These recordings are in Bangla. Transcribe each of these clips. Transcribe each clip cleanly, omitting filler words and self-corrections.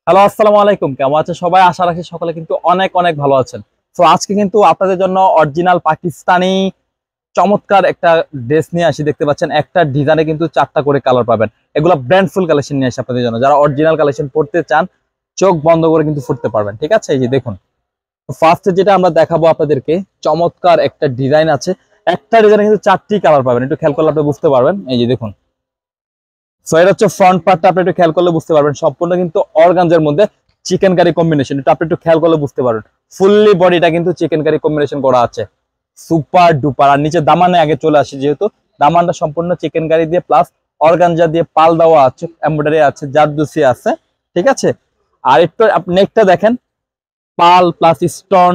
হ্যালো, আসসালামু আলাইকুম। কেমন আছেন সবাই? আশা রাখি সকলে কিন্তু অনেক অনেক ভালো আছেন। তো আজকে কিন্তু আপনাদের জন্য অরিজিনাল পাকিস্তানি চমৎকার একটা ড্রেস নিয়ে আসি। দেখতে পাচ্ছেন একটা ডিজাইনে কিন্তু 4টা করে কালার পাবেন। এগুলা ব্র্যান্ড ফুল কালেকশন নিয়ে আসি আপনাদের জন্য। যারা অরিজিনাল কালেকশন পড়তে চান, চোখ বন্ধ করে কিন্তু পড়তে পারবেন। ঠিক আছে? এই যে দেখুন। তো ফার্স্টে যেটা আমরা দেখাবো আপনাদেরকে, চমৎকার একটা ডিজাইন আছে। একটা ডিজাইনে কিন্তু 4টি কালার পাবেন। একটু খেয়াল করলে আপনি বুঝতে পারবেন। এই যে দেখুন। সো এটা হচ্ছে ফ্রন্ট পার্টটা, আপনি একটু খেয়াল করলে বুঝতে পারবেন সম্পূর্ণ কিন্তু অর্গানজার মধ্যে চিকেন কারি কম্বিনেশন। এটা আপনি একটু খেয়াল করলে বুঝতে পারবেন ফুললি বডিটা কিন্তু চিকেন কারি কম্বিনেশন করা আছে। Super duper. আর নিচে দামানে আগে চলে আসে, যেহেতু দামানটা সম্পূর্ণ চিকেন কারি দিয়ে প্লাস অর্গানজা দিয়ে পাল দেওয়া আছে, এমব্রয়ডারি আছে, জারদুসি আছে। ঠিক আছে? আর একটু আপনি নেকটা দেখেন, পাল প্লাস স্টোন,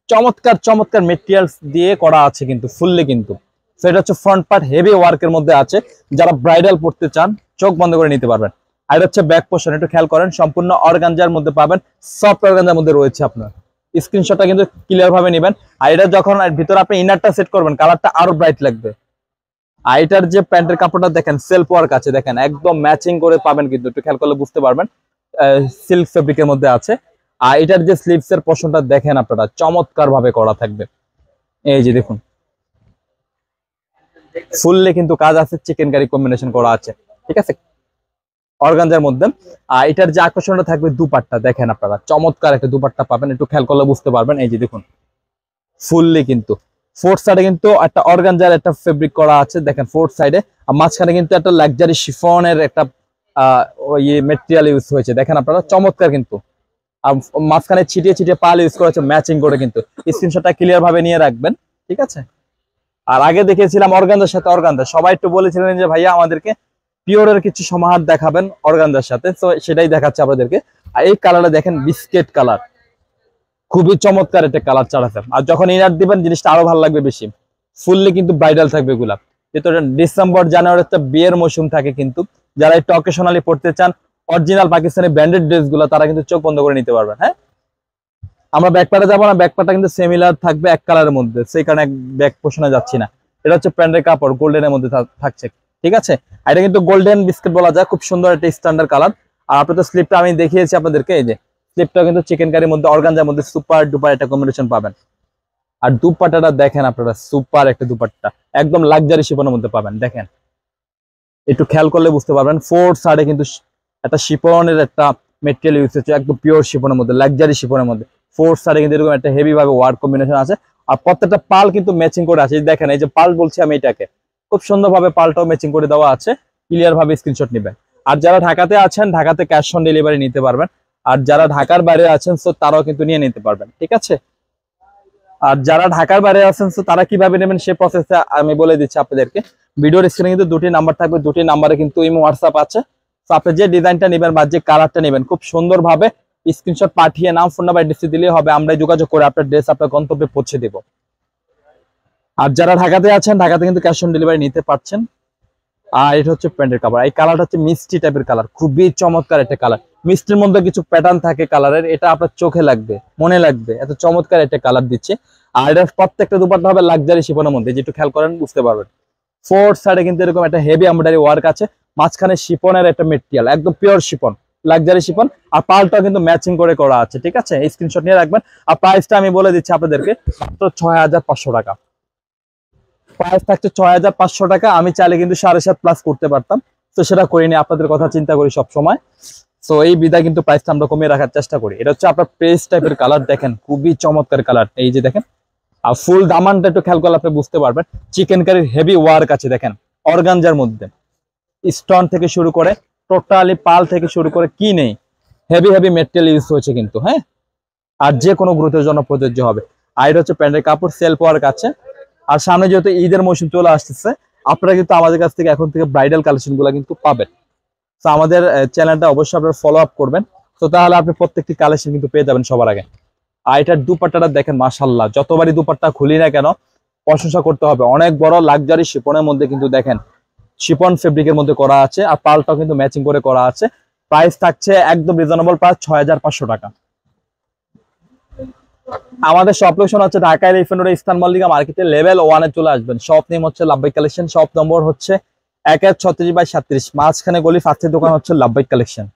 চমৎকার চমৎকার মেটেরিয়ালস দিয়ে করা আছে কিন্তু ফুললি কিন্তু। সেটা হচ্ছে ফ্রন্ট পার্ট হেভি ওয়ার্কের মধ্যে আছে। যারা ব্রাইডাল পড়তে চান চোখ বন্ধ করে নিতে পারবেন। আর এটা হচ্ছে ব্যাক পোর্শন, একটু খেয়াল করেন সম্পূর্ণ অর্গানজার মধ্যে পাবেন, সফট অর্গানজার মধ্যে রয়েছে। আপনার স্ক্রিনশটটা কিন্তু ক্লিয়ার ভাবে নেবেন। আর এটা যখন ভিতরে আপনি ইনারটা সেট করবেন, কালারটা আরো ব্রাইট লাগবে। আর এটার যে প্যান্টের কাপড়টা দেখেন, সেলফ ওয়ার্ক আছে, দেখেন একদম ম্যাচিং করে পাবেন কিন্তু, একটু খেয়াল করলে বুঝতে পারবেন সিল্ক ফেব্রিকের মধ্যে আছে। আর এটার যে স্লিভস এর পোর্শনটা দেখেন আপনারা, চমৎকার ভাবে করা থাকবে। এই যে দেখুন, ফুললে কিন্তু কাজ আছে, চিকেন কারি কম্বিনেশন করা আছে। ঠিক আছে? অর্গানজার মধ্যে। আর এটার যে আকর্ষণটা থাকবে, দুপাট্টা দেখেন আপনারা, চমৎকার একটা দুপাট্টা পাবেন, একটু খেয়াল করলে বুঝতে পারবেন। এই যে দেখুন, ফুললি কিন্তু ফোর্থ সাইডে কিন্তু একটা অর্গানজার একটা ফেব্রিক করা আছে, দেখেন ফোর্থ সাইডে। আর মাঝখানে কিন্তু একটা লাক্সারি শিফনের একটা ওই মেটেরিয়াল ইউজ হয়েছে, দেখেন আপনারা, চমৎকার কিন্তু। আর মাঝখানে ছিটিয়ে ছিটিয়ে পাল ইউজ করেছে ম্যাচিং করে কিন্তু। স্ক্রিনশটটা ক্লিয়ার ভাবে নিয়ে রাখবেন। ঠিক আছে? আর আগে দেখিয়েছিলাম অর্গানজার সাথে অর্গানজা, সবাই একটু বলেছিলেন যে ভাইয়া আমাদেরকে পিওরের কিছু সমাহার দেখাবেন অর্গানজার সাথে, তো সেটাই দেখাচ্ছে আপনাদেরকে। আর এই কালারটা দেখেন, বিস্কেট কালার, খুবই চমৎকার একটা কালার চালাতে। আর যখন ইনার দিবেন জিনিসটা আরো ভালো লাগবে বেশি। ফুললি কিন্তু ব্রাইডাল থাকবে এগুলা, যেহেতু ডিসেম্বর জানুয়ারি একটা বিয়ের মৌসুম থাকে কিন্তু। যারা একটু অকেশনালি পড়তে চান অরিজিনাল পাকিস্তানি ব্র্যান্ডেড ড্রেস গুলো, তারা কিন্তু চোখ বন্ধ করে নিতে পারবেন। হ্যাঁ, আমরা ব্যাকপার্টে যাবো না, ব্যাকপার্টটা কিন্তু সিমিলার থাকবে এক কালারের মধ্যে, সেই কারণে ব্যাক পোর্শনে যাচ্ছি না। এটা হচ্ছে প্যান্টের কাপড়, গোল্ডেনের মধ্যে থাকছে। ঠিক আছে? আর এটা কিন্তু গোল্ডেন বিস্কিট বলা যায়, খুব সুন্দর একটা স্ট্যান্ডার্ড কালার। আর আপনার তো স্লিপটা আমি দেখিয়েছি আপনাদেরকে, এই যে স্লিপটা কিন্তু চিকেন কারির মধ্যে অর্গানজার মধ্যে সুপার ডুপার একটা কম্বিনেশন পাবেন। আর দুপাট্টাটা দেখেন আপনারা, সুপার একটা দুপাট্টা, একদম লাক্সারি শিফনের মধ্যে পাবেন। দেখেন, একটু খেয়াল করলে বুঝতে পারবেন ফোর্থ সাইডে কিন্তু একটা শিফনের একটা মেটেরিয়াল ইউজ হচ্ছে, একদম পিওর শিফনের মধ্যে, লাক্সারি শিফনের মধ্যে। ফোর্থ সাইডে কিন্তু এরকম একটা হেভি ভাবে ওয়ার্ক কম্বিনেশন আছে। আর প্রত্যেকটা পাল কিন্তু ম্যাচিং করে আছে, দেখেন এই যে পাল বলছি আমি এটাকে, খুব সুন্দর ভাবে পালটাও ম্যাচিং করে দেওয়া আছে। ক্লিয়ার ভাবে স্ক্রিনশট নেবেন। আর যারা ঢাকাতে আছেন, ঢাকাতে ক্যাশ অন ডেলিভারি নিতে পারবেন। আর যারা ঢাকার বাইরে আছেন, তো তারাও কিন্তু নিয়ে নিতে পারবেন। ঠিক আছে? আর যারা ঢাকার বাইরে আছেন, তো তারা কিভাবে নেবেন সে প্রসেসে আমি বলে দিচ্ছি আপনাদেরকে। ভিডিওর স্ক্রিনে কিন্তু দুটি নাম্বার থাকবে, দুটি নাম্বারে কিন্তু ইমো হোয়াটসঅ্যাপ আছে। তো আপনি যে ডিজাইনটা নেবেন বা যে কালারটা নেবেন, খুব সুন্দরভাবে স্ক্রিনশট পাঠিয়ে নাম, ফোন নাম্বার, অ্যাড্রেস দিলেই হবে। আমরা যোগাযোগ করে আপনার ড্রেস আপনার গন্তব্যে পৌঁছে দেব। আর যারা ঢাকাতে আছেন, ঢাকাতে কিন্তু ক্যাশ অন ডেলিভারি নিতে পারছেন। আর এটা হচ্ছে প্যান্টের কালার, এই কালারটা হচ্ছে মিষ্টি টাইপের কালার, খুবই চমৎকার একটা কালার। মিষ্টির মধ্যে কিছু প্যাটার্ন থাকে কালারের, এটা আপনার চোখে লাগবে, মনে লাগবে, এত চমৎকার একটা কালার দিচ্ছে। আর এটা প্রত্যেকটা দুপাট্টা হবে লাক্সারি শিফনের মধ্যে, যেটু খেয়াল করেন বুঝতে পারবেন। ফোর্থ সাইডে কিন্তু এরকম একটা হেভি এমব্রয়ডারি ওয়ার্ক আছে, মাঝখানে শিফনের একটা মেটেরিয়াল, একদম পিওর শিফন, লাক্সারি শিফন। আর পালটা কিন্তু ম্যাচিং করে করা আছে। ঠিক আছে? স্ক্রিনশট নিয়ে রাখবেন। আর প্রাইসটা আমি বলে দিচ্ছি আপনাদেরকে, মাত্র 6500 টাকা প্রাইস থাকছে। 6500 টাকা। আমি চাইলে কিন্তু 7.5 প্লাস করতে পারতাম, তো সেটা করিনি, আপনাদের কথা চিন্তা করি সব সময়। তো এই বিদায় কিন্তু প্রাইসটা আমরা কমিয়ে রাখার চেষ্টা করি। এটা হচ্ছে আপনার পেস্ট টাইপের কালার, দেখেন খুবই চমৎকার কালার। এই যে দেখেন, আর ফুল দামানটা একটু খেয়াল করলে আপনি বুঝতে পারবেন, চিকেন কারির হেভি ওয়ার্ক আছে, দেখেন অর্গানজার মধ্যে স্টোন থেকে শুরু করে টোটালি পাল থেকে শুরু করে কি নেই, হেভি হেভি মেটেরিয়াল ইউজ হয়েছে কিন্তু। হ্যাঁ, আর যে কোনো গ্রুপের জন্য প্রযোজ্য হবে। আর এটা হচ্ছে প্যান্টের কাপড়, সেলফ ওয়ার্ক আছে। আর সামনে যেহেতু ঈদের মৌসুম চলে আসতেছে, আপনারা কিন্তু আমাদের কাছ থেকে এখন থেকে ব্রাইডাল কালেকশন গুলো কিন্তু পাবেন। তো আমাদের চ্যানেলটা অবশ্যই আপনারা ফলো আপ করবেন, তো তাহলে আপনি প্রত্যেকটি কালেকশন কিন্তু পেয়ে যাবেন সবার আগে। আর এটার দুপাট্টাটা দেখেন, মাশাআল্লাহ, যতবারই দুপাট্টা খুলি না কেন প্রশংসা করতে হবে। অনেক বড় লাক্সারি শিপনের মধ্যে কিন্তু দেখেন, শিপন ফেব্রিকের মধ্যে করা আছে। আর পালটাও কিন্তু ম্যাচিং করে করা আছে। প্রাইস থাকছে একদম রিজনেবল প্রাইস, 6500 টাকা। আমাদের শপ লোকেশন হচ্ছে Dhaka elephant road, eastern Mallika মার্কেটের লেভেল 1-এ চলে আসবেন। শপ নেম হচ্ছে লাভবাই কালেকশন, শপ নম্বর হচ্ছে 1136/37, মাঝখানে গলি, ফার্স্টের দোকান হচ্ছে লাভবাই কালেকশন।